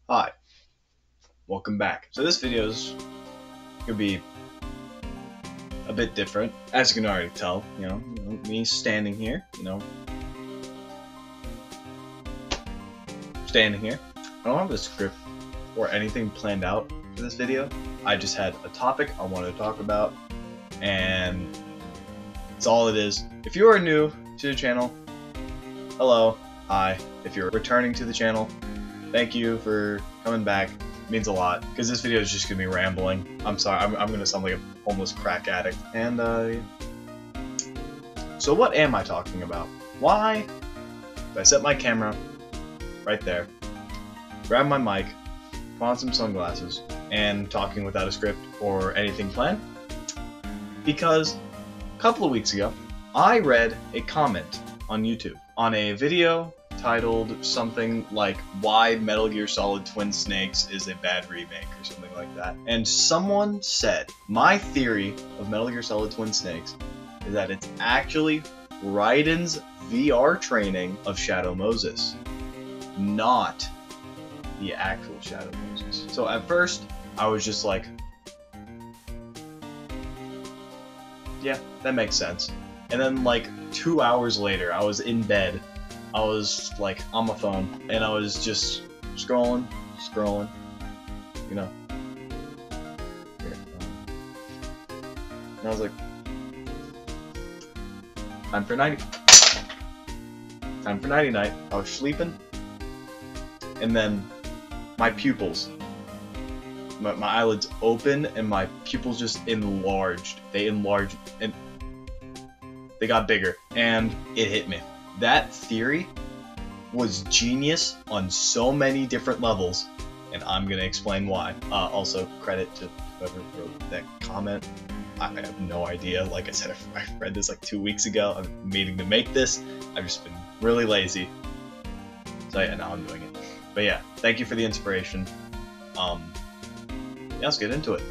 Hi, welcome back. So this video is gonna be a bit different, as you can already tell. Me standing here. Standing here. I don't have a script or anything planned out for this video. I just had a topic I wanted to talk about, and that's all it is. If you are new to the channel, hello, hi. If you're returning to the channel, thank you for coming back. It means a lot, because this video is just gonna be rambling. I'm sorry, I'm gonna sound like a homeless crack addict. And so what am I talking about? Why did I set my camera right there, grab my mic, put on some sunglasses, and talking without a script or anything planned? Because a couple of weeks ago, I read a comment on YouTube on a video titled something like "Why Metal Gear Solid Twin Snakes is a Bad Remake" or something like that. And someone said, my theory of Metal Gear Solid Twin Snakes is that it's actually Raiden's VR training of Shadow Moses, not the actual Shadow Moses. So at first, I was just like, yeah, that makes sense. And then like 2 hours later, I was in bed. I was like on my phone, and I was just scrolling, you know. And I was like, time for nighty night. I was sleeping, and then my pupils, my eyelids open, and my pupils just enlarged. They enlarged, and they got bigger, and it hit me. That theory was genius on so many different levels, and I'm gonna explain why. Also, credit to whoever wrote that comment. I have no idea. Like I said, I read this like 2 weeks ago. I'm meaning to make this. I've just been really lazy. So yeah, now I'm doing it. But yeah, thank you for the inspiration. Yeah, let's get into it.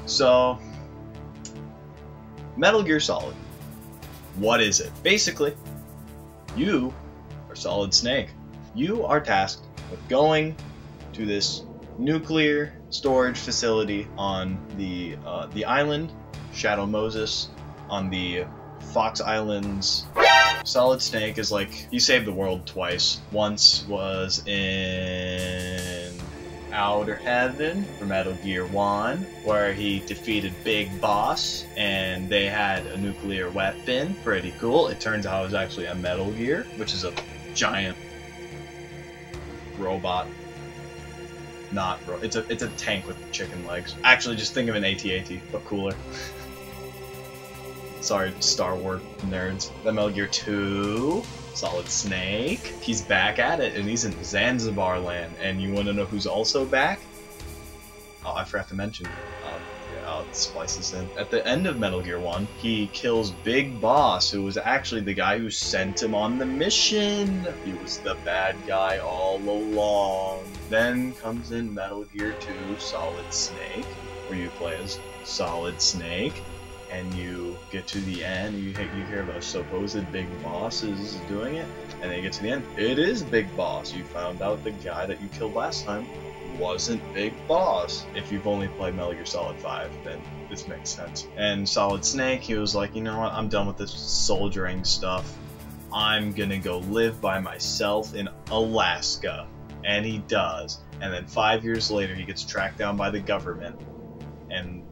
So, Metal Gear Solid. What is it? Basically, you are Solid Snake. You are tasked with going to this nuclear storage facility on the island, Shadow Moses, on the Fox Islands. Solid Snake is like, he saved the world twice. Once was in Outer Heaven for Metal Gear 1, where he defeated Big Boss and they had a nuclear weapon. Pretty cool. It turns out it was actually a Metal Gear, which is a giant robot. It's a tank with chicken legs. Actually, just think of an AT-AT, but cooler. Sorry, Star Wars nerds. Then Metal Gear 2, Solid Snake. He's back at it, and he's in Zanzibar land. And you want to know who's also back? Oh, I forgot to mention. Yeah, I'll splice this in. At the end of Metal Gear 1, he kills Big Boss, who was actually the guy who sent him on the mission. He was the bad guy all along. Then comes in Metal Gear 2, Solid Snake, where you play as Solid Snake. And you get to the end, you hear about a supposed Big Boss is doing it, and then you get to the end, it is Big Boss. You found out the guy that you killed last time wasn't Big Boss. If you've only played Metal Gear Solid 5, then this makes sense. And Solid Snake, he was like, you know what, I'm done with this soldiering stuff. I'm gonna go live by myself in Alaska. And he does. And then 5 years later, he gets tracked down by the government, and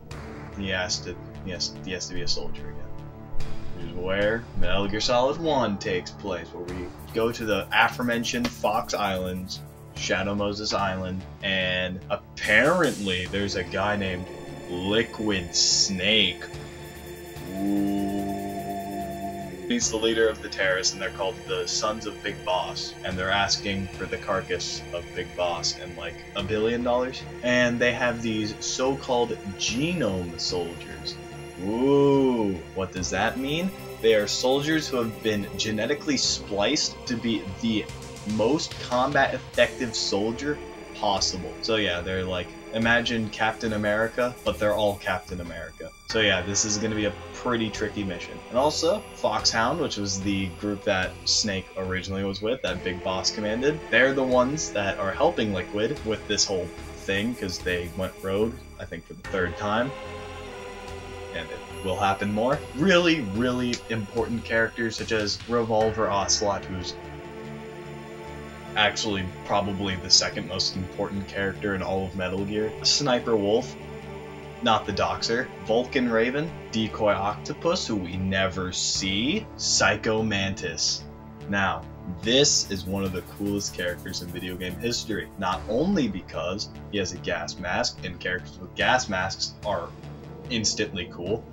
he has to be a soldier again. Which is where Metal Gear Solid 1 takes place, where we go to the aforementioned Fox Islands, Shadow Moses Island, and apparently there's a guy named Liquid Snake. Ooh. He's the leader of the terrorists, and they're called the Sons of Big Boss. And they're asking for the carcass of Big Boss and like $1 billion. And they have these so-called genome soldiers. Ooh, what does that mean? They are soldiers who have been genetically spliced to be the most combat effective soldier possible. So yeah, they're like, imagine Captain America, but they're all Captain America. So yeah, this is going to be a pretty tricky mission. And also, Foxhound, which was the group that Snake originally was with, that Big Boss commanded, they're the ones that are helping Liquid with this whole thing, because they went rogue, I think for the 3rd time. And it will happen more. Really, really important characters such as Revolver Ocelot, who's actually probably the 2nd most important character in all of Metal Gear. Sniper Wolf, not the Doxer. Vulcan Raven, Decoy Octopus, who we never see. Psycho Mantis. Now, this is one of the coolest characters in video game history, not only because he has a gas mask, and characters with gas masks are instantly cool,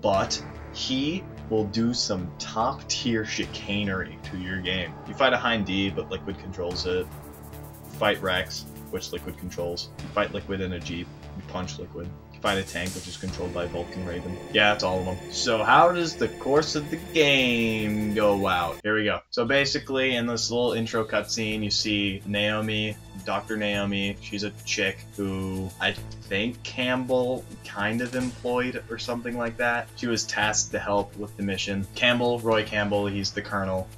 but he will do some top tier chicanery to your game. You fight a Hind D, but Liquid controls it. You fight Rex, which Liquid controls. You fight Liquid in a Jeep, you punch Liquid. You fight a tank, which is controlled by Vulcan Raven. Yeah, that's all of them. So how does the course of the game go out? Here we go. So basically, in this little intro cutscene, you see Naomi, Dr. Naomi. She's a chick who I think Campbell kind of employed or something like that. She was tasked to help with the mission. Campbell, Roy Campbell, he's the colonel.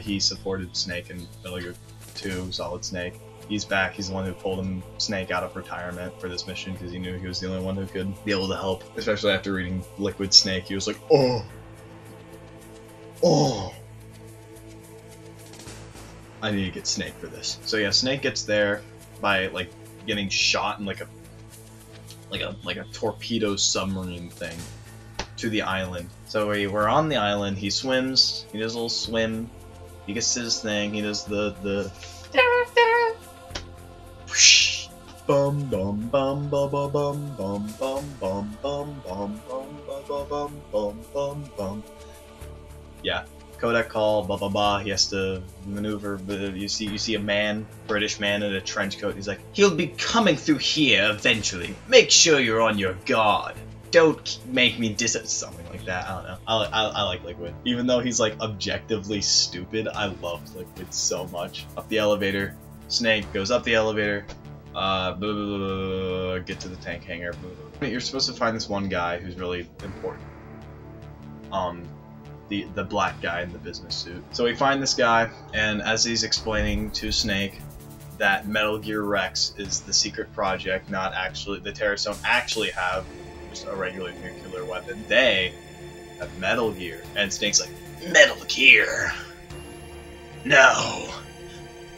He supported Snake in Metal Gear 2, Solid Snake. He's back. He's the one who pulled Snake out of retirement for this mission because he knew he was the only one who could be able to help. Especially after reading Liquid Snake, he was like, oh, I need to get Snake for this. So yeah, Snake gets there by like getting shot in like a torpedo submarine thing to the island. So we're on the island. He swims. He does a little swim. He gets to his thing. He does the bum bum bum bum bum bum bum bum bum bum bum bum bum bum bum. Yeah, Kodak call, blah blah blah. He has to maneuver. You see a man, British man in a trench coat. He's like, he'll be coming through here eventually. Make sure you're on your guard. Don't make me something like that. I don't know. I like Liquid, even though he's like objectively stupid. I loved Liquid so much. Up the elevator. Snake goes up the elevator, get to the tank hangar. You're supposed to find this one guy who's really important. The black guy in the business suit. So we find this guy, and as he's explaining to Snake that Metal Gear Rex is the secret project, not actually, the terrorists don't actually have just a regular nuclear weapon. They have Metal Gear. And Snake's like, Metal Gear? No.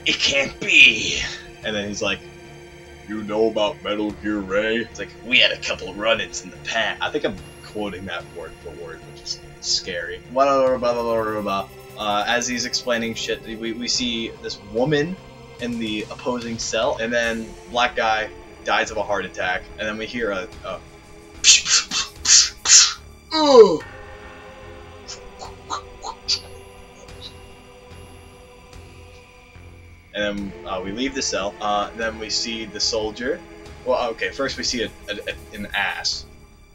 It can't be. And then he's like, you know about Metal Gear Ray? It's like, we had a couple run-ins in the past. I think I'm quoting that word for word, which is scary. As he's explaining shit, we see this woman in the opposing cell, and then black guy dies of a heart attack, and then we hear a and then we leave the cell. Then we see the soldier. Well, okay, first we see an ass,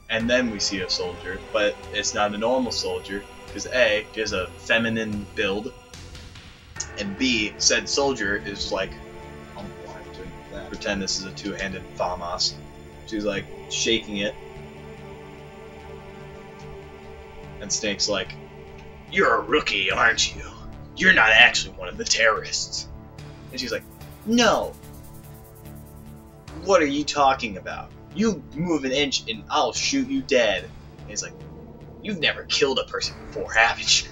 and then we see a soldier, but it's not a normal soldier, because A, she has a feminine build, and B, said soldier is like, I don't know why I'm doing that. Pretend this is a two-handed FAMAS. She's like shaking it, and Snake's like, you're a rookie, aren't you? You're not actually one of the terrorists. And she's like, no. What are you talking about? You move an inch and I'll shoot you dead. And he's like, you've never killed a person before, haven't you?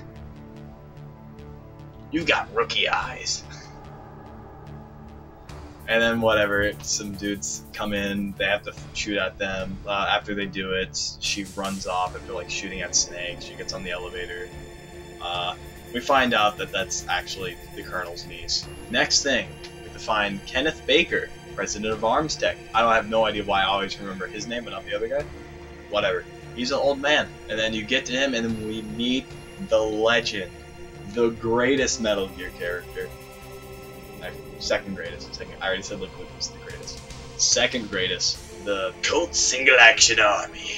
You got rookie eyes. And then whatever, some dudes come in, they have to shoot at them. After they do it, she runs off after like shooting at Snake. She gets on the elevator. We find out that that's actually the Colonel's niece. Next thing, we have to find Kenneth Baker, president of Arms Tech. I have no idea why I always remember his name but not the other guy. Whatever. He's an old man. And then you get to him, and then we meet the legend, the greatest Metal Gear character. Second greatest. I already said Liquid was the greatest. Second greatest, the Colt Single Action Army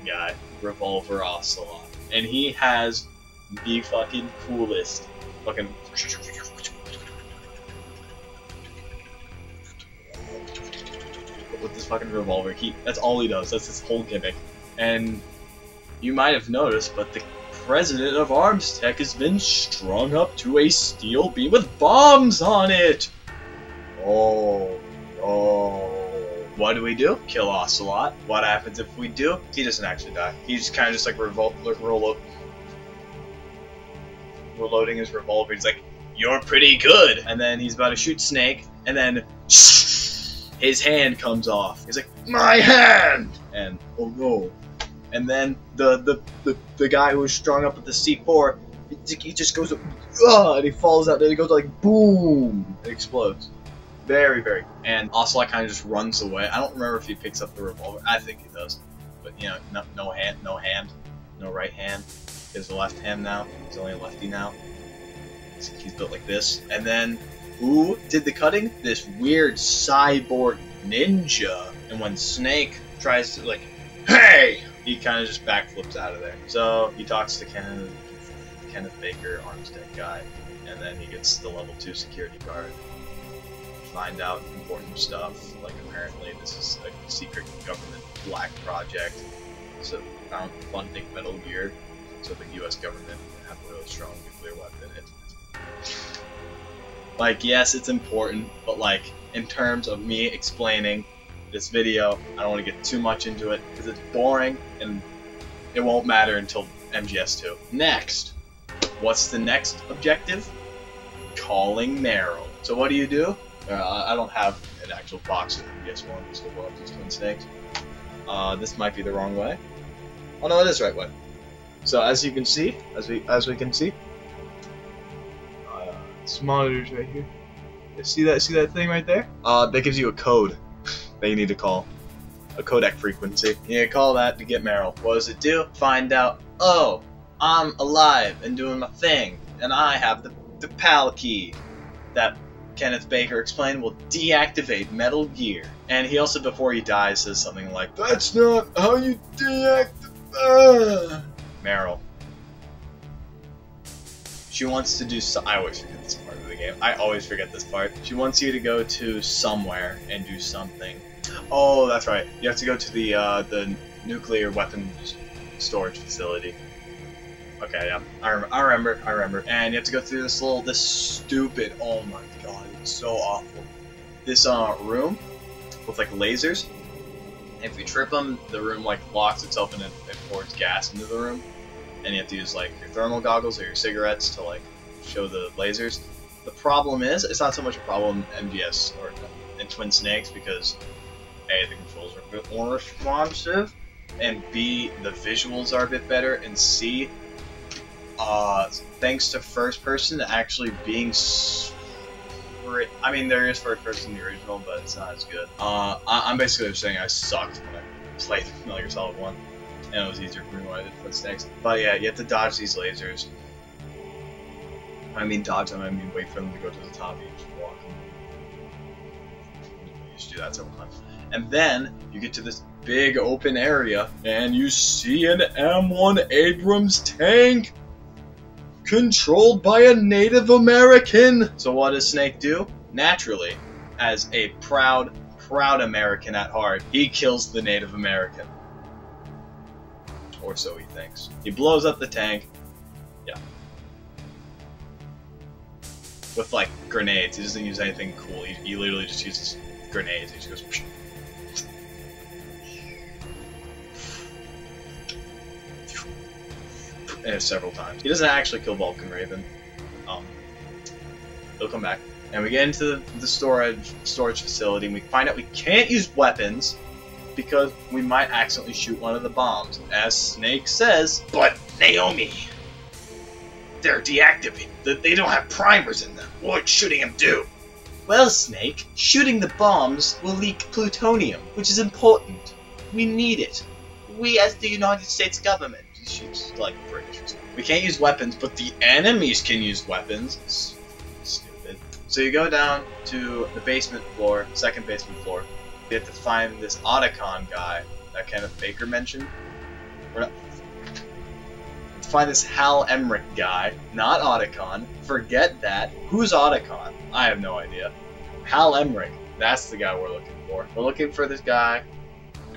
guy, Revolver Ocelot. And he has the fucking coolest fucking with this fucking revolver. That's all he does. That's his whole gimmick. And you might have noticed, but the president of Arms Tech has been strung up to a steel beam with bombs on it. Oh. What do we do? Kill Ocelot. What happens if we do? He doesn't actually die. He just kind of just like reloading his revolver. He's like, "You're pretty good." And then he's about to shoot Snake, and then his hand comes off. He's like, "My hand!" And oh no. And then the guy who was strung up with the C4, he just goes, and he falls out. Then he goes like, boom, it explodes. Very, very. And Ocelot kind of just runs away. I don't remember if he picks up the revolver. I think he does. But you know, no right hand. He has a left hand now. He's only a lefty now. He's built like this. And then, who did the cutting? This weird cyborg ninja. And when Snake tries to like, hey! He kind of just backflips out of there. So he talks to Kenneth Baker, Arms Tech guy, and then he gets the level 2 security guard. Find out important stuff, like apparently this is a secret government black project, so found funding Metal Gear, so the U.S. government can have a really strong nuclear weapon. Like, yes, it's important, but like in terms of me explaining this video, I don't want to get too much into it because it's boring and it won't matter until MGS2. Next, what's the next objective? Calling Meryl. So what do? I don't have an actual box of MGS1, so we'll have these Twin Snakes. This might be the wrong way. Oh no, it is the right way. So as you can see, as we can see, this monitor's right here. You see that thing right there? That gives you a code that you need to call. A codec frequency. You need to call that to get Meryl. What does it do? Find out, oh, I'm alive and doing my thing, and I have the PAL key that Kenneth Baker explained will deactivate Metal Gear. And he also, before he dies, says something like, "That's not how you deactivate Meryl." She wants to do I always forget this part of the game. I always forget this part. She wants you to go to somewhere and do something. Oh, that's right. You have to go to the nuclear weapons storage facility. Okay, yeah, I remember. And you have to go through this stupid, oh my god, it's so awful. This room with like lasers. And if you trip them, the room like locks itself and it pours gas into the room. And you have to use like your thermal goggles or your cigarettes to like show the lasers. The problem is, it's not so much a problem in MGS or in Twin Snakes because A, the controls are a bit more responsive, and B, the visuals are a bit better, and C, thanks to first person actually being I mean, there is first person in the original, but it's not as good. I'm basically just saying I sucked when I played Metal Gear Solid 1, and it was easier for me when I did Twin Snakes. But yeah, you have to dodge these lasers. I mean dodge them, I mean wait for them to go to the top, you just walk them. You just do that several times. And then you get to this big open area, and you see an M1 Abrams tank controlled by a Native American. So what does Snake do? Naturally, as a proud American at heart, he kills the Native American. Or so he thinks. He blows up the tank. Yeah. With like grenades. He doesn't use anything cool. He literally just uses grenades. He just goes psh. And several times. He doesn't actually kill Vulcan Raven. He'll come back. And we get into the storage facility, and we find out we can't use weapons because we might accidentally shoot one of the bombs. As Snake says, but Naomi, they're deactivated. They don't have primers in them. What's shooting them do? Well, Snake, shooting the bombs will leak plutonium, which is important. We need it. We, as the United States government, she's like British or something. We can't use weapons, but the enemies can use weapons. It's stupid. So you go down to the basement floor, second basement floor. You have to find this Otacon guy that Kenneth Baker mentioned. We're not. To find this Hal Emmerich guy, not Otacon. Forget that. Who's Otacon? I have no idea. Hal Emmerich. That's the guy we're looking for. We're looking for this guy,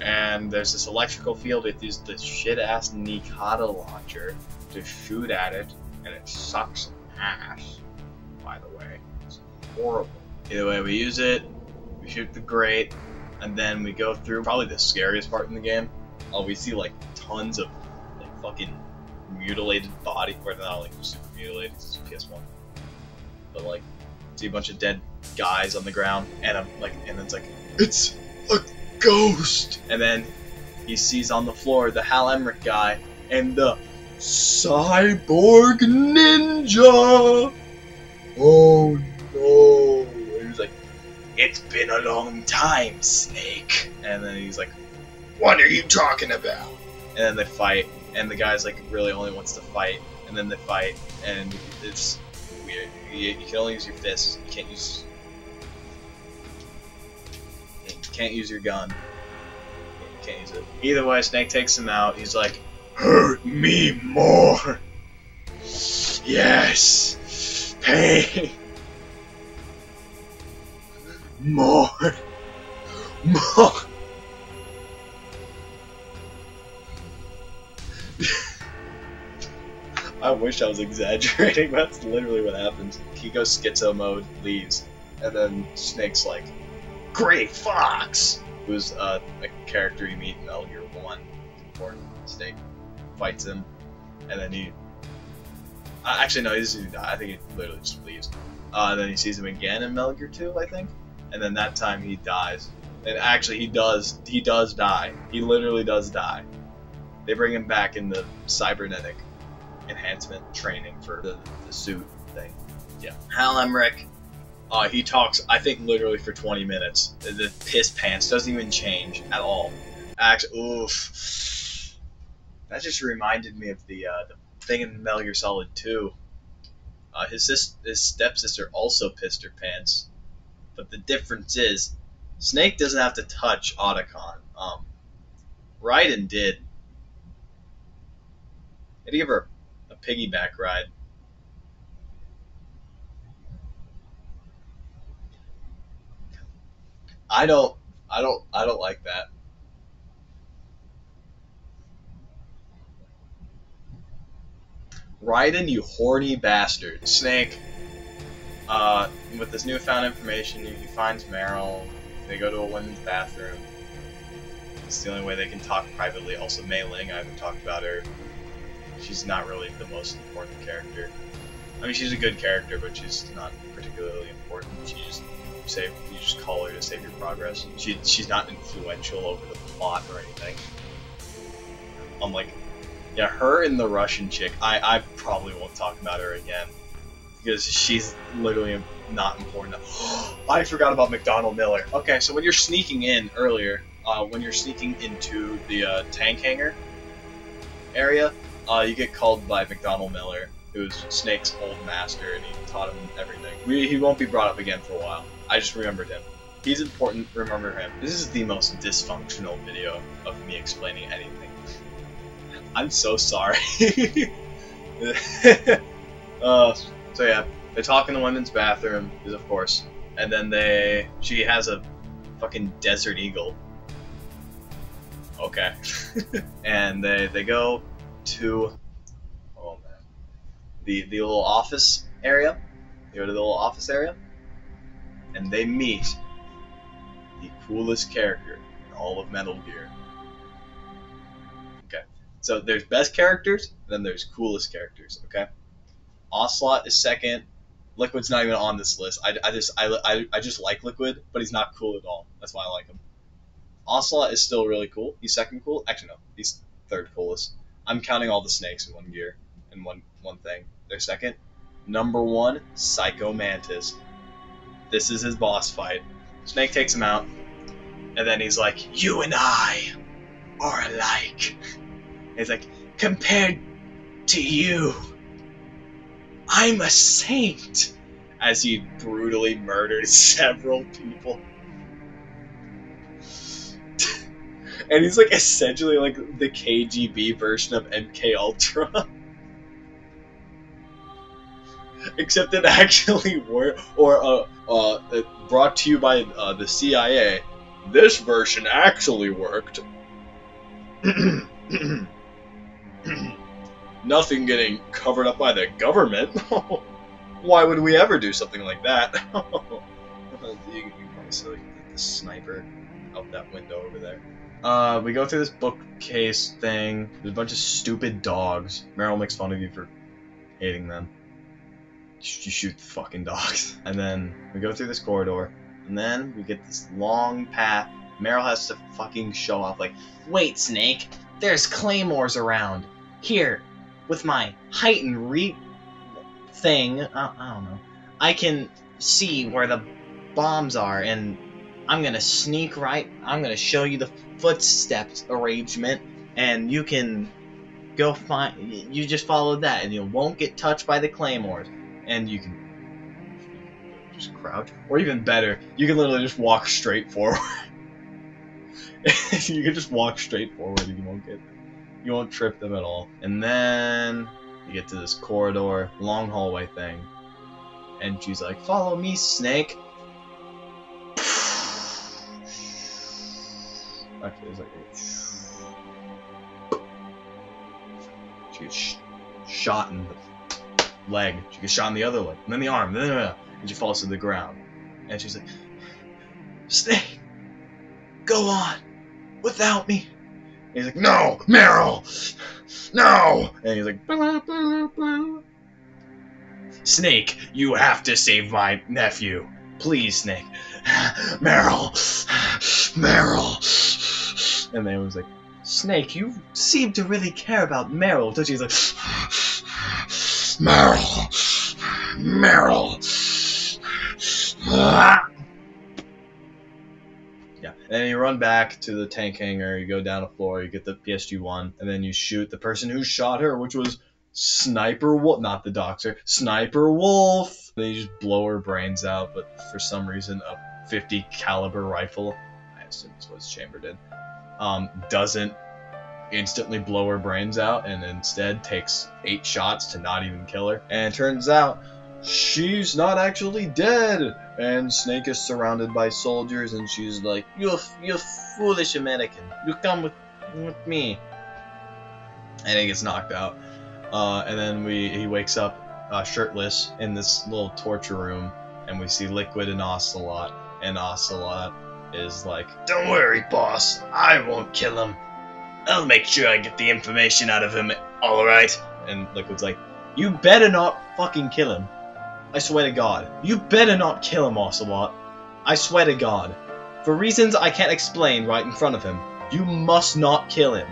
and there's this electrical field. It uses this shit-ass Nikata launcher to shoot at it, and it sucks ass, by the way. It's horrible. Either way, we use it, we shoot the grate, and then we go through probably the scariest part in the game. Oh, we see like tons of like fucking mutilated body, or not like super mutilated, it's PS1, but like see a bunch of dead guys on the ground, and I'm like, and it's like, it's a ghost, and then he sees on the floor the Hal Emmerich guy and the cyborg ninja. Oh no! And he's like, it's been a long time, Snake. And then he's like, what are you talking about? And then they fight, and the guy's like really only wants to fight, and then they fight, and it's weird. You can only use your fists. You can't use your gun. You can't use it. Either way, Snake takes him out. He's like, hurt me more. Yes. Pain. More. More. I wish I was exaggerating, but that's literally what happens. He goes schizo mode, leaves, and then Snake's like, Great Fox! Who's a character you meet in Metal Gear 1. Important. Snake fights him, and then he... actually, no, he doesn't even die. I think he literally just leaves. And then he sees him again in Metal Gear 2, I think. And then that time he dies. And actually, he does die. He literally does die. They bring him back in the cybernetic enhancement training for the suit thing. Yeah. Hal Emmerich, he talks, I think, literally for 20 minutes. The piss pants doesn't even change at all. Actually, oof. That just reminded me of the thing in Metal Gear Solid 2. His stepsister also pissed her pants, but the difference is, Snake doesn't have to touch Otacon. Raiden did. Did he give her a piggyback ride? I don't like that. Raiden, you horny bastard. Snake, with this newfound information, he finds Meryl. They go to a women's bathroom. It's the only way they can talk privately. Also, Mei Ling, I haven't talked about her. She's not really the most important character. I mean, she's a good character, but she's not particularly important. You just call her to save your progress. She's not influential over the plot or anything. I'm like, yeah, her and the Russian chick, I probably won't talk about her again, because she's literally not important. I forgot about McDonald Miller. Okay, so when you're sneaking in earlier, when you're sneaking into the tank hangar area, you get called by McDonald Miller, who's Snake's old master, and he taught him everything. He won't be brought up again for a while. I just remembered him. He's important, remember him. This is the most dysfunctional video of me explaining anything. I'm so sorry. So yeah, they talk in the women's bathroom, of course, and then she has a fucking Desert Eagle. Okay. And they go to, oh man, the little office area. They go to the little office area, and they meet the coolest character in all of Metal Gear. Okay, so there's best characters, and then there's coolest characters. Okay, Ocelot is second. Liquid's not even on this list. I just like Liquid, but he's not cool at all. That's why I like him. Ocelot is still really cool. He's second cool. Actually, no, he's third coolest. I'm counting all the snakes in one gear, in one thing. They're second. Number one, Psycho Mantis. This is his boss fight. Snake takes him out, and then he's like, "You and I are alike." And he's like, compared to you, I'm a saint. As he brutally murdered several people. And he's like essentially like the KGB version of MK Ultra. Except it actually worked, or brought to you by the CIA. This version actually worked. Nothing getting covered up by the government. Why would we ever do something like that? You can probably see like the sniper out that window over there. We go through this bookcase thing. There's a bunch of stupid dogs. Meryl makes fun of you for hating them. You shoot the fucking dogs. And then we go through this corridor, and then we get this long path. Meryl has to fucking show off, like, wait, Snake, there's claymores around. Here, with my heightened thing, I don't know, I can see where the bombs are, and I'm gonna sneak right, I'm gonna show you the footsteps arrangement, and you can go find, you just follow that, and you won't get touched by the claymores. And you can just crouch, or even better, you can literally just walk straight forward. You can just walk straight forward, and you won't trip them at all. And then you get to this corridor, long hallway thing, and she's like, "Follow me, Snake." Actually, it's like she gets shot in the leg. She gets shot in the other leg, and then the arm, and she falls to the ground. And she's like, "Snake, go on, without me." And he's like, "No, Meryl, no." And he's like, blah, blah, blah. "Snake, you have to save my nephew. Please, Snake. Meryl, Meryl." And then he was like, "Snake, you seem to really care about Meryl." So she's like, "Meryl, Meryl." Yeah, and then you run back to the tank hangar, you go down a floor, you get the PSG-1, and then you shoot the person who shot her, which was Sniper Wolf, not the Doxer, Sniper Wolf. They just blow her brains out, but for some reason a 50 caliber rifle, I assume this was chambered in, doesn't instantly blow her brains out, and instead takes 8 shots to not even kill her. And it turns out she's not actually dead, and Snake is surrounded by soldiers, and she's like, you're foolish American, you come with me." And he gets knocked out, and then he wakes up shirtless in this little torture room, and we see Liquid and Ocelot, and Ocelot is like, "Don't worry, boss, I won't kill him. I'll make sure I get the information out of him, alright?" And Liquid's like, "You better not fucking kill him. I swear to God. You better not kill him, Ocelot. I swear to God. For reasons I can't explain right in front of him, you must not kill him."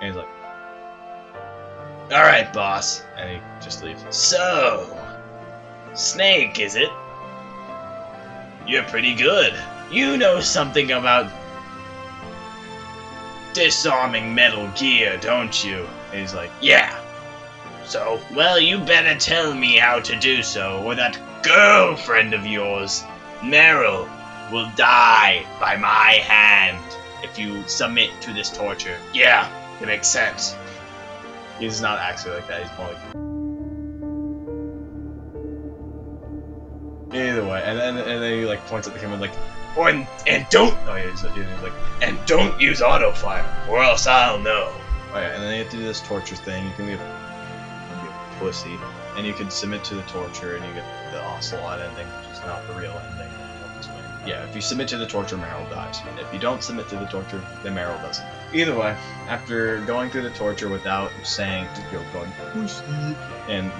And he's like, "Alright, boss." And he just leaves. "So, Snake, is it? You're pretty good. You know something about disarming Metal Gear, don't you?" And he's like, "Yeah. So, well, you better tell me how to do so, or that girlfriend of yours, Meryl, will die by my hand if you submit to this torture." "Yeah, it makes sense." He's not actually like that, he's more like... Either way, and then he like points at the camera like, "Oh, and don't..." Oh yeah, he's like, "And don't use auto fire, or else I'll know." Oh yeah, and then you have to do this torture thing. You can be a pussy, and you can submit to the torture, and you get the Ocelot ending, which is not the real ending. Yeah, if you submit to the torture, Meryl dies. If you don't submit to the torture, then Meryl doesn't. Either way, after going through the torture without saying, going, and,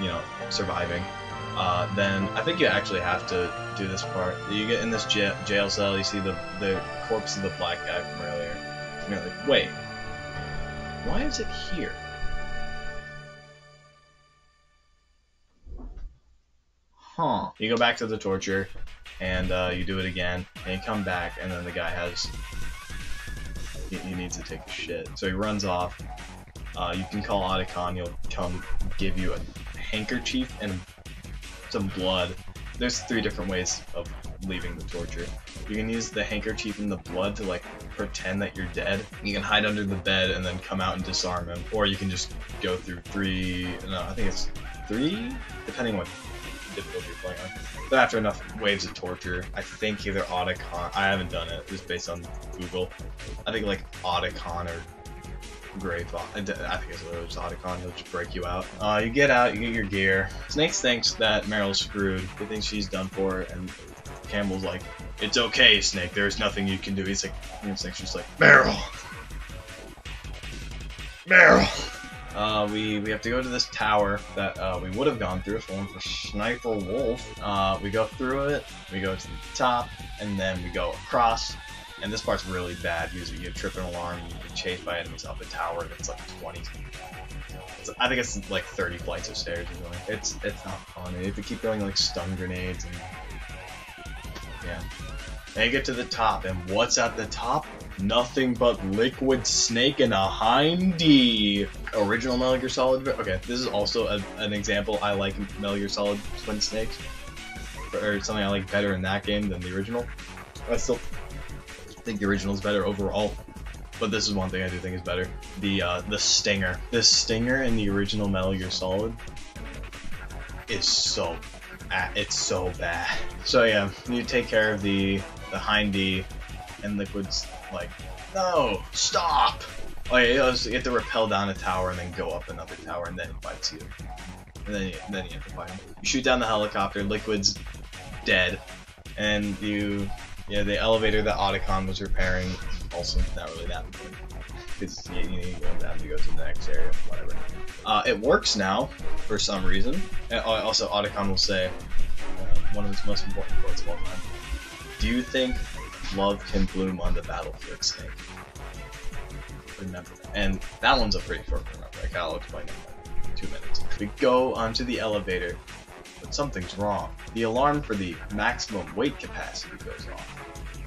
surviving, then I think you actually have to do this part. You get in this jail cell, you see the corpse of the black guy from earlier, and you're like, wait, why is it here? Huh. You go back to the torture, and you do it again, and you come back, and then the guy he needs to take a shit. So he runs off, You can call Otacon, he'll come give you a handkerchief and some blood. There's 3 different ways of leaving the torture. You can use the handkerchief and the blood to like pretend that you're dead. You can hide under the bed and then come out and disarm him. Or you can just go through 3, no, I think it's 3, depending on what difficulty you're playing on. But after enough waves of torture, I think either Otacon, I haven't done it, just based on Google. I think like Otacon or Grey Fox, I think it's Otacon, he'll just break you out. You get out, you get your gear. Snake thinks that Meryl's screwed. He thinks she's done for, and Campbell's like, "It's okay, Snake, there's nothing you can do." He's like, Snake's just like, Meryl! We have to go to this tower that we would have gone through if it weren't for Sniper Wolf. We go through it, we go to the top, and then we go across. And this part's really bad because you trip an alarm, you get chased by enemies up a tower, and it's like 20. I think it's like 30 flights of stairs or something. It's not fun. You have to keep going like stun grenades and yeah. And you get to the top, and what's at the top? Nothing but Liquid Snake and a Hindy. Original Metal Gear Solid. Okay, this is also an example. I like Metal Gear Solid Twin Snakes, or something I like better in that game than the original. I still think the original is better overall, but this is one thing I do think is better. The stinger. The stinger in the original Metal Gear Solid is so bad. So yeah, you take care of the Hindy, and Liquid's like, no, stop! Oh yeah, you have to rappel down a tower and then go up another tower, and then he fights you. And then you have to fight him. You shoot down the helicopter, Liquid's dead, and yeah, the elevator that Otacon was repairing, also not really that important, because you have to go to the next area, whatever. It works now, for some reason. And also, Otacon will say, one of his most important quotes of all time, "Do you think love can bloom on the battlefield, Snake?" Remember that. And that one's a pretty short one, like I'll explain it in like 2 minutes. We go onto the elevator, but something's wrong. The alarm for the maximum weight capacity goes off.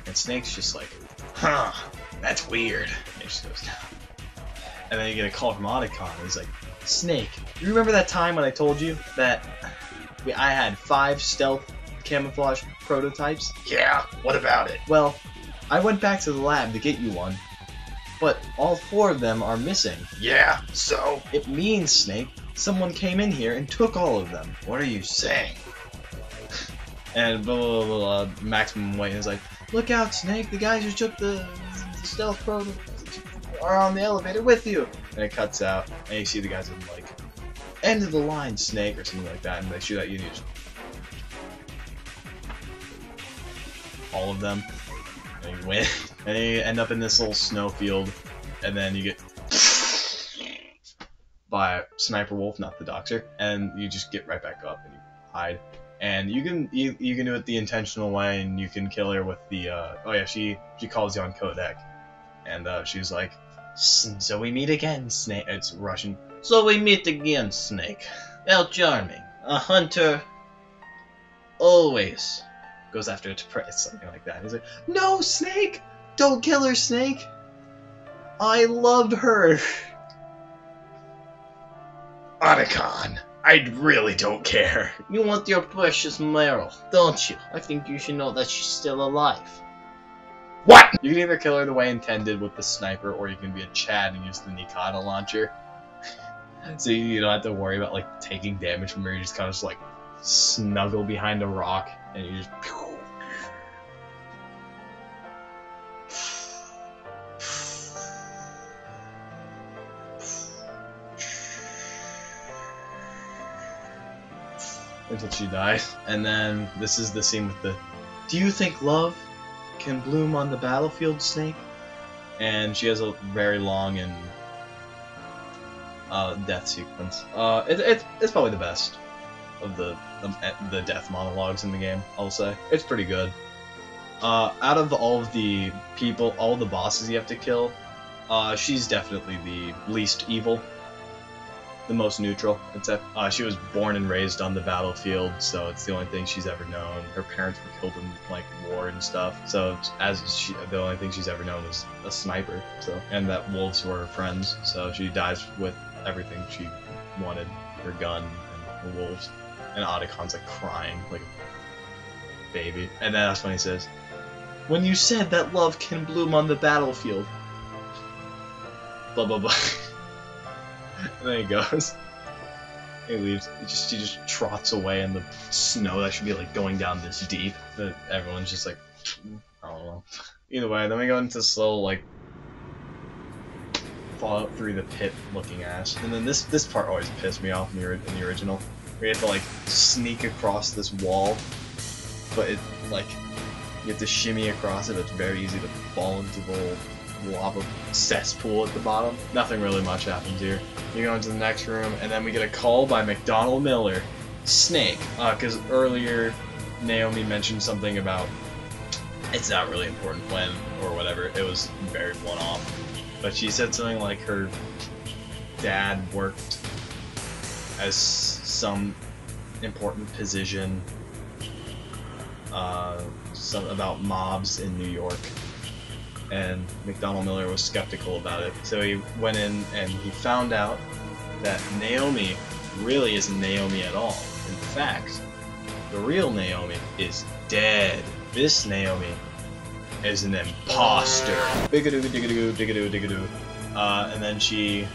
And Snake's just like, huh, that's weird. And he just goes down. And then you get a call from Otacon. He's like, Snake, you remember that time when I told you that I had 5 stealth camouflage prototypes? Yeah, what about it? Well, I went back to the lab to get you one, but all 4 of them are missing. Yeah, so? It means, Snake, someone came in here and took all of them. What are you saying? And blah, blah, blah, blah, maximum weight is like, look out, Snake, the guys who took the stealth pro are on the elevator with you. And it cuts out, and you see the guys in like, end of the line, Snake, or something like that, and they shoot at you, and you just... all of them, and you win. And you end up in this little snowfield, and then you get by Sniper Wolf, not the Doxer, and you just get right back up and you hide. And you can do it the intentional way, and you can kill her with the oh yeah, she calls you on codec, and she's like, so we meet again, Snake. It's Russian. So we meet again, Snake. How charming. A hunter always goes after its prey, something like that. He's like, no, Snake, don't kill her, Snake. I loved her. Otacon, I really don't care. You want your precious Meryl, don't you? I think you should know that she's still alive. What? You can either kill her the way intended with the sniper, or you can be a Chad and use the Nikata launcher. So you don't have to worry about like taking damage from her. You just kind of just like snuggle behind a rock and you just. Until she dies. And then this is the scene with the, do you think love can bloom on the battlefield, Snake? And she has a very long and death sequence. It's probably the best of the death monologues in the game, I'll say. It's pretty good. Out of all of the people, all the bosses you have to kill, she's definitely the least evil. the most neutral. She was born and raised on the battlefield, so it's the only thing she's ever known. Her parents were killed in like war and stuff, so the only thing she's ever known is a sniper. So, and that wolves were her friends, so she dies with everything she wanted: her gun and the wolves. And Otacon's like crying like a baby, and then that's when he says, "When you said that love can bloom on the battlefield," blah blah blah. And then he goes. He leaves. He just trots away in the snow that should be like going down this deep. But everyone's just like, I don't know. Either way, then we go into this little like Fallout 3 the pit looking ass. And then this part always pissed me off in the original. Where you have to like sneak across this wall, but it like you have to shimmy across it. It's very easy to fall into the lava cesspool at the bottom. Nothing really much happens here. You go into the next room, and then we get a call by McDonald Miller, Snake, because earlier Naomi mentioned something about it's not really important when or whatever. It was very one-off, but she said something like her dad worked as some important position, about mobs in New York. And McDonald Miller was skeptical about it. So he went in and he found out that Naomi really isn't Naomi at all. In fact, the real Naomi is dead. This Naomi is an imposter. Bigadoo, digadoo, digadoo, digadoo. And then she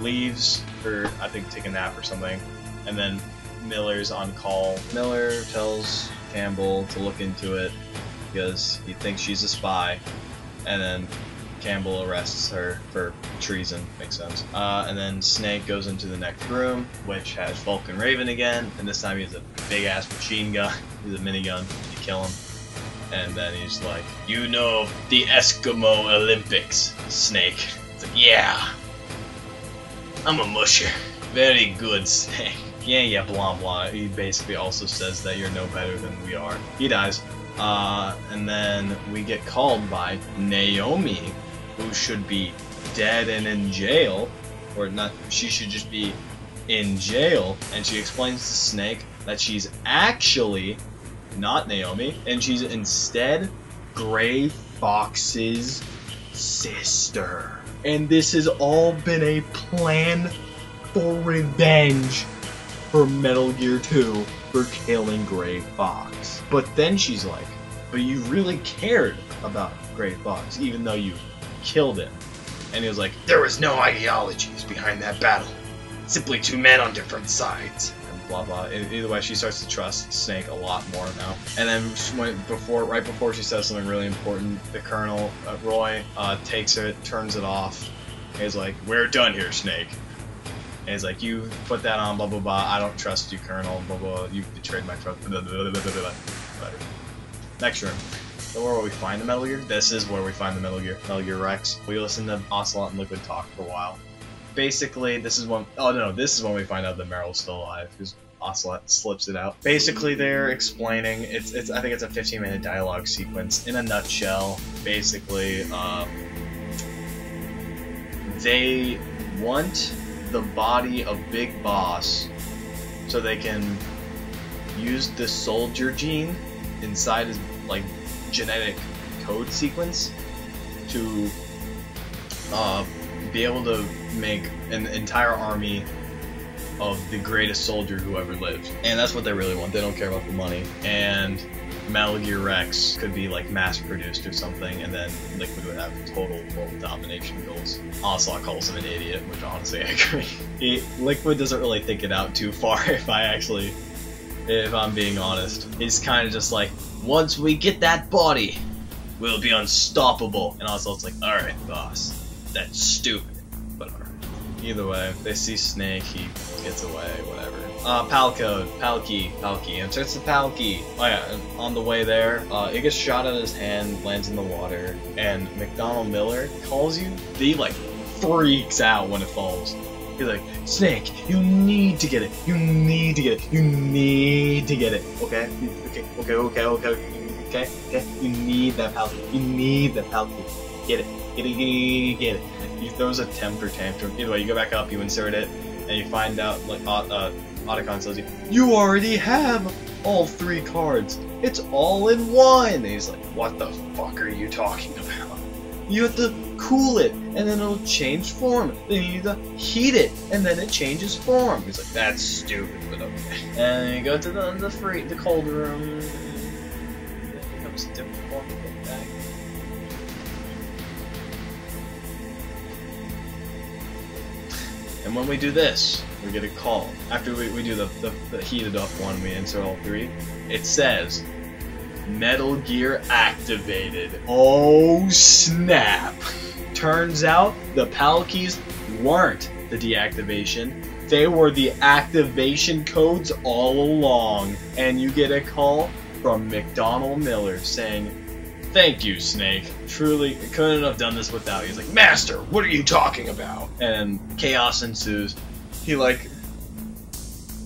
leaves for, I think, take a nap or something. And then Miller's on call. Miller tells Campbell to look into it because he thinks she's a spy. And then Campbell arrests her for treason. Makes sense. And then Snake goes into the next room, which has Vulcan Raven again, and this time he has a big-ass machine gun. He's a minigun. You kill him. And then he's like, "You know the Eskimo Olympics, Snake?" It's like, "Yeah. I'm a musher." "Very good, Snake." Yeah, blah blah. He basically also says that you're no better than we are. He dies. And then we get called by Naomi, who should be dead and in jail, or not, she should just be in jail, and she explains to Snake that she's actually not Naomi, and she's instead Gray Fox's sister. And this has all been a plan for revenge for Metal Gear 2 for killing Gray Fox. But then she's like, "But you really cared about Gray Fox, even though you killed him." And he was like, "There was no ideologies behind that battle. Simply two men on different sides." And blah blah. Either way, she starts to trust Snake a lot more now. And then right before she says something really important, the Colonel, Roy, takes it, turns it off. And he's like, "We're done here, Snake." And he's like, "You put that on, blah blah blah. I don't trust you, Colonel. Blah blah. You betrayed my trust." Blah, blah, blah, blah, blah. Next room. So where we find the Metal Gear? This is where we find the Metal Gear. Metal Gear Rex. We listen to Ocelot and Liquid talk for a while. Basically, this is when. Oh no, this is when we find out that Meryl's still alive, because Ocelot slips it out. Basically, they're explaining. It's. I think it's a 15-minute dialogue sequence. In a nutshell, basically, they want the body of Big Boss so they can use the soldier gene inside his like genetic code sequence to be able to make an entire army of the greatest soldier who ever lived. And that's what they really want. They don't care about the money. And Metal Gear Rex could be like mass produced or something, and then Liquid would have total world domination goals. Ocelot calls him an idiot, which honestly I agree. Liquid doesn't really think it out too far if I'm being honest. He's kind of just like, "Once we get that body, we'll be unstoppable." And Ocelot's like, "Alright, boss, that's stupid." But alright. Either way, they see Snake, he gets away, whatever. PAL code, PAL key, inserts the PAL key. Oh yeah, and on the way there, it gets shot out of his hand, lands in the water, and McDonald Miller calls you. He like freaks out when it falls. He's like, "Snake, you need to get it. You need to get it. You need to get it. Okay? Okay. You need that PAL key. You need that PAL key. Get it. Get it. He throws a temper tantrum. Either way, you go back up, you insert it, and you find out, like, Otacon tells you, you already have all 3 cards. It's all in one. And he's like, what the fuck are you talking about? You have to cool it, and then it'll change form. Then you need to heat it, and then it changes form. He's like, that's stupid, but okay. And then you go to the cold room. It becomes a different form of it back. And when we do this, we get a call. After we do the heated up one, we insert all 3. It says, Metal Gear activated. Oh snap! Turns out the PAL keys weren't the deactivation. They were the activation codes all along. And you get a call from McDonald Miller saying, thank you, Snake. Truly, I couldn't have done this without you. He's like, Master, what are you talking about? And chaos ensues. He like,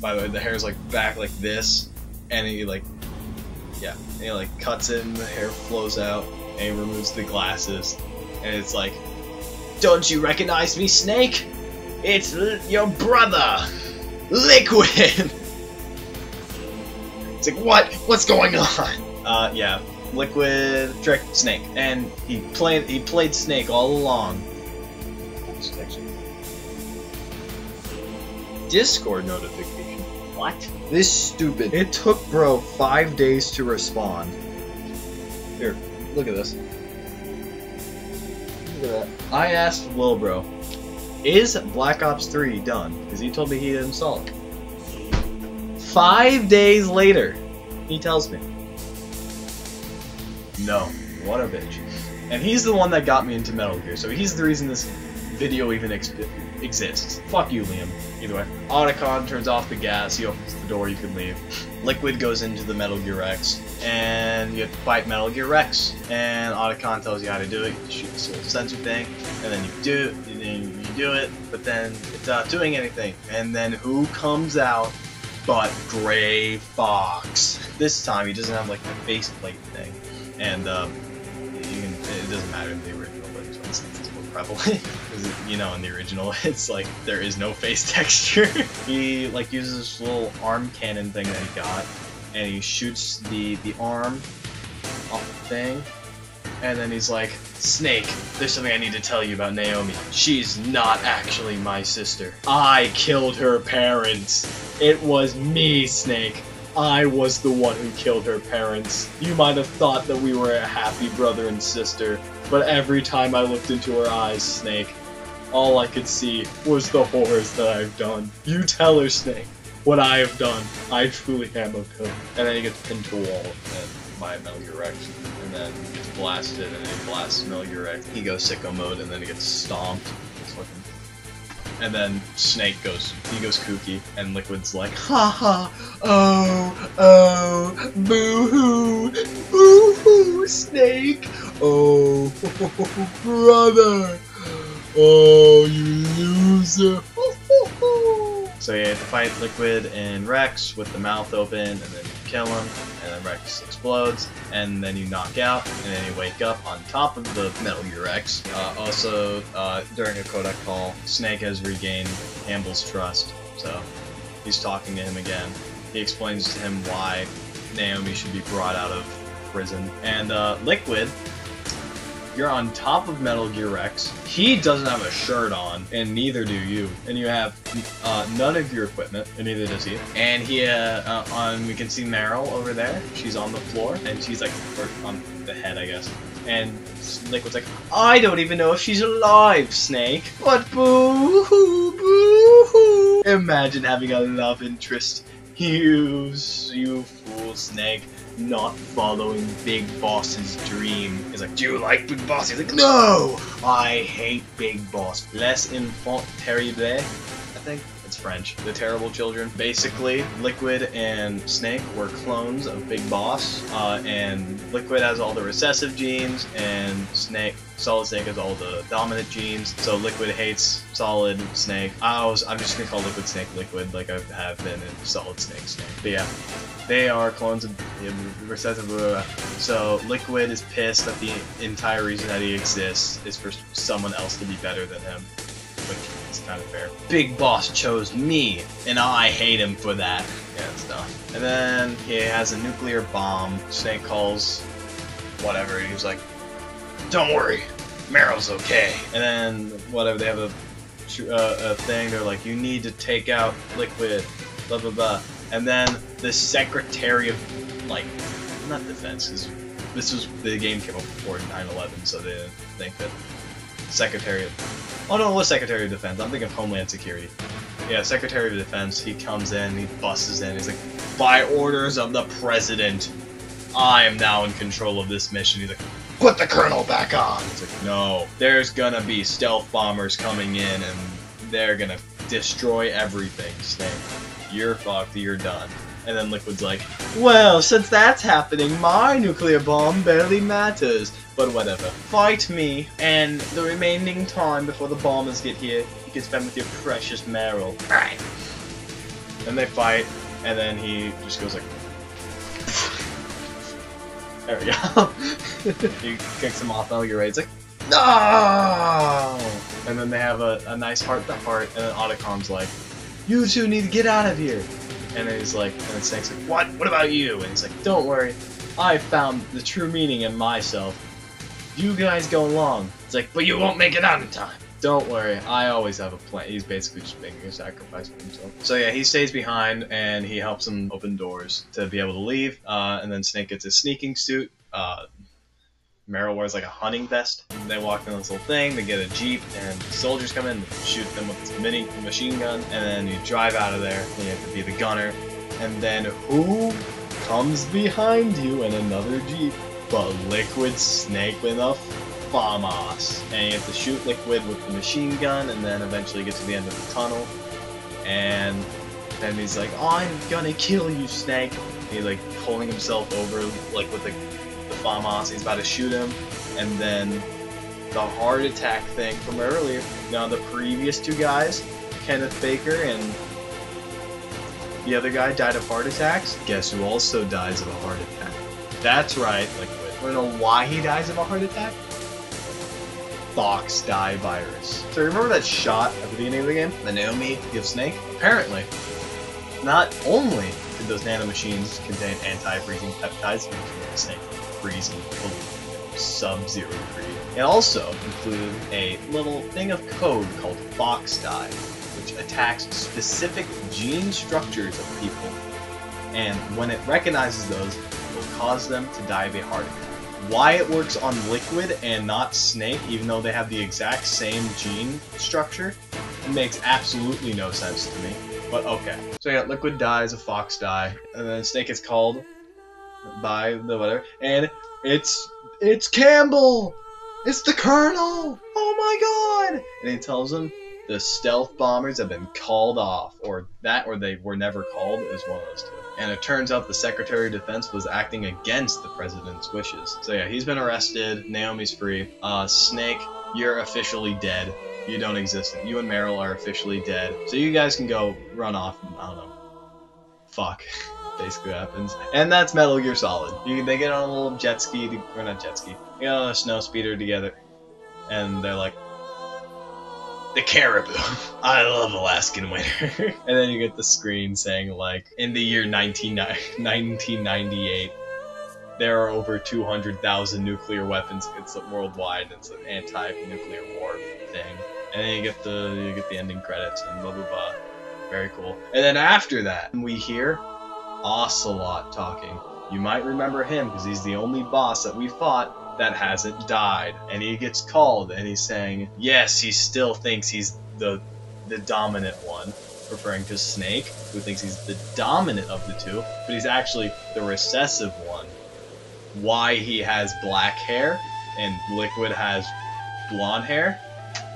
by the way, the hair's like back like this, and he like, yeah, and he like cuts it and the hair flows out, and he removes the glasses, and it's like, don't you recognize me, Snake? It's your brother, Liquid! It's like, what? What's going on? Yeah. Liquid tricked Snake, and he played Snake all along. Discord notification. What? This stupid. It took bro 5 days to respond. Here, look at this. Look at that. I asked Lil Bro, is Black Ops 3 done? Because he told me he didn't install it. 5 days later, he tells me. No, what a bitch. And he's the one that got me into Metal Gear, so he's the reason this video even exists. Fuck you, Liam. Either way. Otacon turns off the gas, he opens the door, you can leave. Liquid goes into the Metal Gear Rex, and you have to fight Metal Gear Rex. And Otacon tells you how to do it, you have to shoot this little sensor thing, and then you do it, but then it's not doing anything. And then who comes out but Gray Fox? This time he doesn't have like the faceplate thing. And it doesn't matter in the original, but it's more prevalent. Because, you know, in the original, it's like there is no face texture. He like uses this little arm cannon thing that he got, and he shoots the arm off the thing, and then he's like, Snake, there's something I need to tell you about Naomi. She's not actually my sister. I killed her parents. It was me, Snake. I was the one who killed her parents. You might have thought that we were a happy brother and sister, but every time I looked into her eyes, Snake, all I could see was the horrors that I've done. You tell her, Snake, what I have done. I truly am a villain. And then he gets pinned to a wall by Metal Gear Rex, and then he gets blasted, and then he blasts Metal Gear Rex. He goes sicko mode, and then he gets stomped. And then Snake goes kooky, and Liquid's like, ha ha, oh, boo-hoo, boo-hoo, Snake, oh, brother, oh, you loser, So you have to fight Liquid and Rex with the mouth open, and then you kill him, and then Rex explodes, and then you knock out, and then you wake up on top of the Metal Gear Rex. Also, during a codec call, Snake has regained Campbell's trust, so he's talking to him again. He explains to him why Naomi should be brought out of prison. And Liquid, you're on top of Metal Gear Rex. He doesn't have a shirt on, and neither do you. And you have none of your equipment, and neither does he. And he, we can see Meryl over there. She's on the floor, and she's like, or on the head, I guess. And Liquid's like, I don't even know if she's alive, Snake. But boo-hoo, boo-hoo. Imagine having a love interest. You fool, Snake. Not following Big Boss's dream. He's like, do you like Big Boss? He's like, no! I hate Big Boss. Les enfants terribles, I think. It's French. The terrible children. Basically, Liquid and Snake were clones of Big Boss, and Liquid has all the recessive genes, and Solid Snake has all the dominant genes, so Liquid hates Solid Snake. I'm just gonna call Liquid Snake Liquid, like I have been in Solid Snake Snake. But yeah, they are clones of recessive, so Liquid is pissed that the entire reason that he exists is for someone else to be better than him. but it's kind of fair. Big Boss chose me, and I hate him for that. Yeah, it's dumb. And then he has a nuclear bomb. Snake calls whatever, and he's like, don't worry, Meryl's okay. And then, whatever, they have a thing, they're like, you need to take out Liquid, blah blah blah. And then the Secretary of, like, not defense, because this was, the game came up before 9/11, so they didn't think that Secretary of, oh no, it was Secretary of Defense, I'm thinking of Homeland Security. Yeah, Secretary of Defense, he comes in, he busts in, he's like, by orders of the President, I am now in control of this mission. He's like, put the Colonel back on! He's like, no, there's gonna be stealth bombers coming in, and they're gonna destroy everything, Snake. You're fucked, you're done. And then Liquid's like, well, since that's happening, my nuclear bomb barely matters. But whatever. Fight me, and the remaining time before the bombers get here, you can spend with your precious Meryl. Alright. And they fight, and then he just goes like... There we go. He kicks him off, Metal Gear Raid's like, no! And then they have a nice heart-to-heart, and then Otacom's like, you two need to get out of here! And then he's like, and then Snake's like, what? What about you? And he's like, don't worry, I found the true meaning in myself. You guys go along. It's like, but you won't make it out in time. Don't worry, I always have a plan. He's basically just making a sacrifice for himself. So yeah, he stays behind and he helps him open doors to be able to leave. And then Snake gets his sneaking suit. Meryl wears like a hunting vest. They walk in this little thing, they get a jeep, and soldiers come in and shoot them with this mini machine gun, and then you drive out of there, and you have to be the gunner. And then who comes behind you in another jeep but Liquid Snake with a FAMAS? And you have to shoot Liquid with the machine gun, and then eventually get to the end of the tunnel. And then he's like, oh, I'm gonna kill you, Snake. And he's like pulling himself over like with the FAMAS, he's about to shoot him, and then the heart attack thing from earlier. Now the previous two guys, Kenneth Baker and the other guy, died of heart attacks. Guess who also dies of a heart attack? That's right, Liquid. I don't know why he dies of a heart attack? Fox die virus. So remember that shot at the beginning of the game? The Naomi gives Snake? Apparently, not only did those nanomachines contain anti-freezing peptides, making Snake freezing sub-zero degree. It also included a little thing of code called Fox Die, which attacks specific gene structures of people, and when it recognizes those, it will cause them to die of a heart attack. Why it works on Liquid and not Snake, even though they have the exact same gene structure, it makes absolutely no sense to me. But okay. So yeah, Liquid dies, a Fox die, and then Snake is called by the whatever, and it's Campbell! It's the Colonel! Oh my god! And he tells him the stealth bombers have been called off, or they were never called. It was one of those two. And it turns out the Secretary of Defense was acting against the President's wishes. So yeah, he's been arrested, Naomi's free. Snake, you're officially dead. You don't exist. You and Meryl are officially dead. So you guys can go run off, I don't know. Fuck. Basically happens. And that's Metal Gear Solid. They get on a little jet ski, or not jet ski, they get on a snow speeder together, and they're like, the Caribou. I love Alaskan winter. And then you get the screen saying like, in the year 1998, there are over 200,000 nuclear weapons. It's worldwide. It's an anti-nuclear war thing. And then you get the ending credits and blah blah blah. Very cool. And then after that, we hear Ocelot talking. You might remember him because he's the only boss that we fought that hasn't died. And he gets called and he's saying, yes, he still thinks he's the dominant one, referring to Snake, who thinks he's the dominant of the two, but he's actually the recessive one. Why he has black hair and Liquid has blonde hair?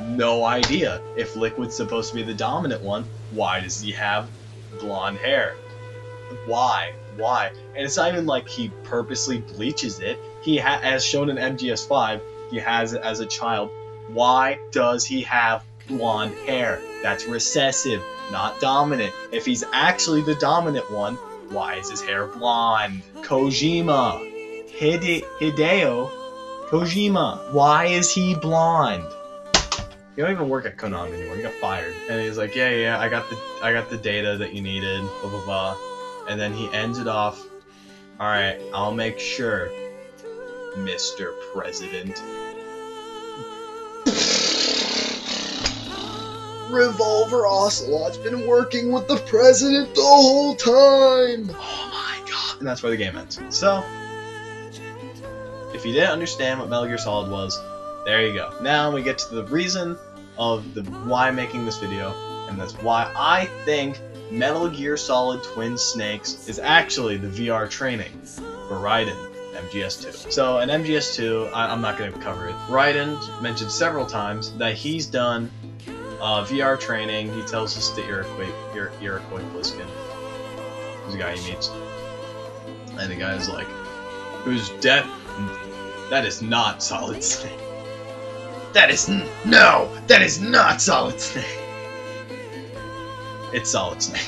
No idea. If Liquid's supposed to be the dominant one, why does he have blonde hair? Why? And it's not even like he purposely bleaches it. He as shown in MGS5, he has it as a child. Why does he have blonde hair? That's recessive, not dominant. If he's actually the dominant one, why is his hair blonde? Kojima. Hideo Kojima. Why is he blonde? You don't even work at Konami anymore. You got fired. And he's like, yeah, I got the data that you needed, blah blah blah. And then he ends it off. All right, I'll make sure, Mr. President. Revolver Ocelot's been working with the president the whole time. Oh my god! And that's where the game ends. So, if you didn't understand what Metal Gear Solid was, there you go. Now we get to the reason of why I'm making this video, and that's why I think Metal Gear Solid Twin Snakes is actually the VR training for Raiden MGS2. So in MGS2, I'm not going to cover it. Raiden mentioned several times that he's done VR training. He tells us to Iroquois Bliskin, who's the guy he meets, and the guy is like, "Who's deaf? That is not Solid Snake. That is not Solid Snake. It's Solid Snake."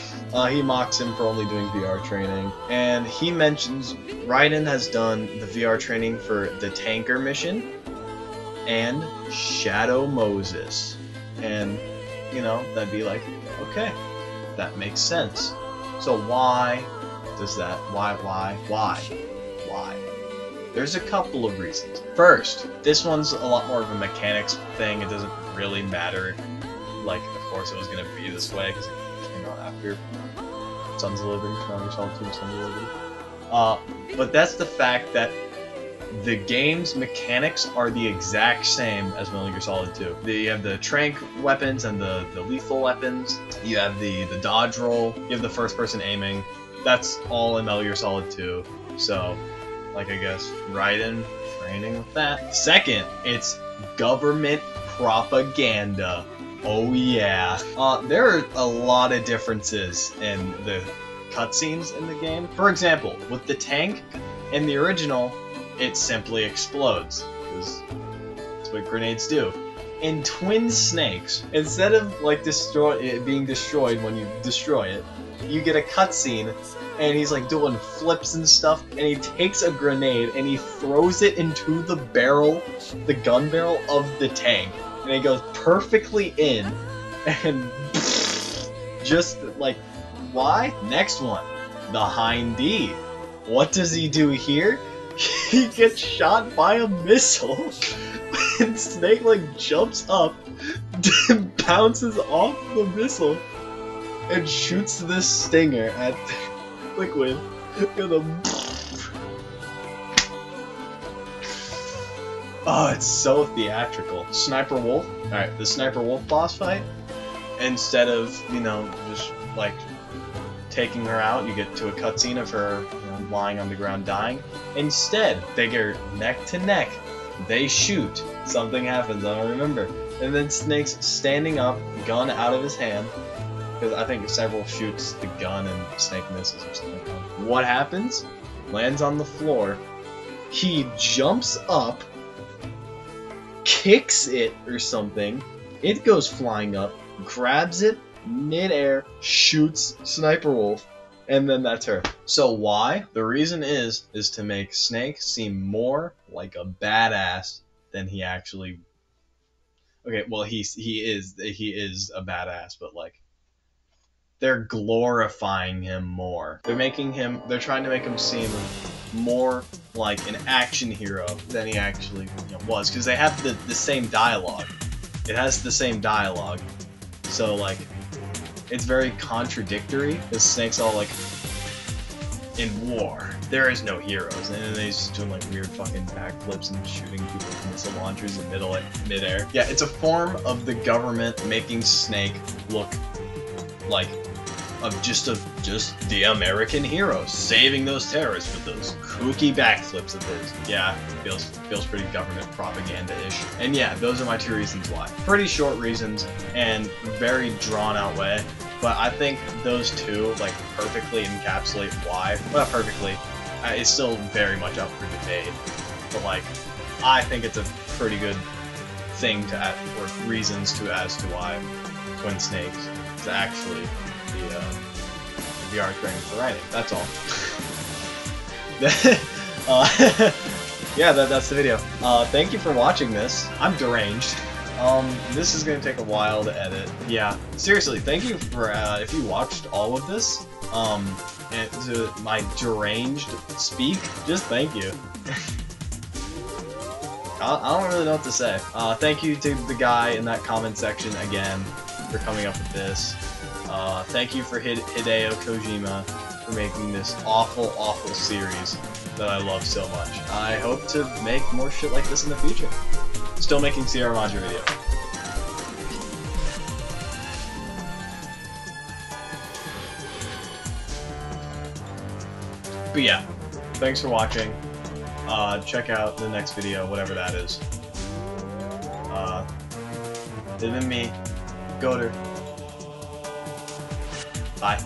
He mocks him for only doing VR training, and he mentions Raiden has done the VR training for the Tanker mission and Shadow Moses. And, you know, that'd be like, okay, that makes sense. So why does that, why? There's a couple of reasons. First, this one's a lot more of a mechanics thing. It doesn't really matter. Like, of course it was going to be this way, because it came out after Sons of Liberty, Metal Gear Solid 2, Sons of Liberty. But that's the fact that the game's mechanics are the exact same as Metal Gear Solid 2. You have the tranq weapons and the lethal weapons. You have the dodge roll. You have the first-person aiming. That's all in Metal Gear Solid 2. So, like, I guess Raiden training with that. Second, it's government propaganda. Oh yeah. There are a lot of differences in the cutscenes in the game. For example, with the tank in the original, it simply explodes, because that's what grenades do. In Twin Snakes, instead of like it being destroyed when you destroy it, you get a cutscene, and he's like doing flips and stuff, and he takes a grenade and he throws it into the barrel, the gun barrel of the tank, and it goes perfectly in, and just like, why? Next one, the Hind D. What does he do here? He gets shot by a missile, and Snake like jumps up, bounces off the missile, and shoots this stinger at Liquid. Oh, it's so theatrical. Sniper Wolf. Alright, the Sniper Wolf boss fight, instead of, you know, just like taking her out, you get to a cutscene of her, you know, lying on the ground dying. Instead, they get neck to neck. They shoot. Something happens, I don't remember. And then Snake's standing up, gun out of his hand, because I think several shoots the gun and Snake misses or something like that. What happens? Lands on the floor. He jumps up, kicks it or something. It goes flying up, grabs it mid-air, shoots Sniper Wolf, and then that's her. So why? The reason is to make Snake seem more like a badass than he actually. Okay, well he is a badass, but like they're glorifying him more. They're trying to make him seem more like an action hero than he actually, you know, was, because they have the same dialogue. It has the same dialogue, so like it's very contradictory. Because Snake's all like, in war, there is no heroes, and then he's just doing like weird fucking backflips and shooting people with missile launchers in mid-air. Yeah, it's a form of the government making Snake look like just the American hero, saving those terrorists with those kooky backflips of his. Yeah, feels pretty government propaganda-ish. And yeah, those are my two reasons why. Pretty short reasons and very drawn out way, but I think those two like perfectly encapsulate why. Well, not perfectly. It's still very much up for debate, but like I think it's a pretty good thing to add, or reasons to as to why Twin Snakes is actually the VR training for Raiden. That's all. Yeah, that's the video. Thank you for watching this. I'm deranged. This is gonna take a while to edit. Yeah, seriously, thank you for, if you watched all of this, and to my deranged speak, just thank you. I don't really know what to say. Thank you to the guy in that comment section again for coming up with this. Thank you for Hideo Kojima for making this awful, awful series that I love so much. I hope to make more shit like this in the future. Still making Sierra Madre videos. But yeah, thanks for watching. Check out the next video, whatever that is. It's been me, Goater. Bye.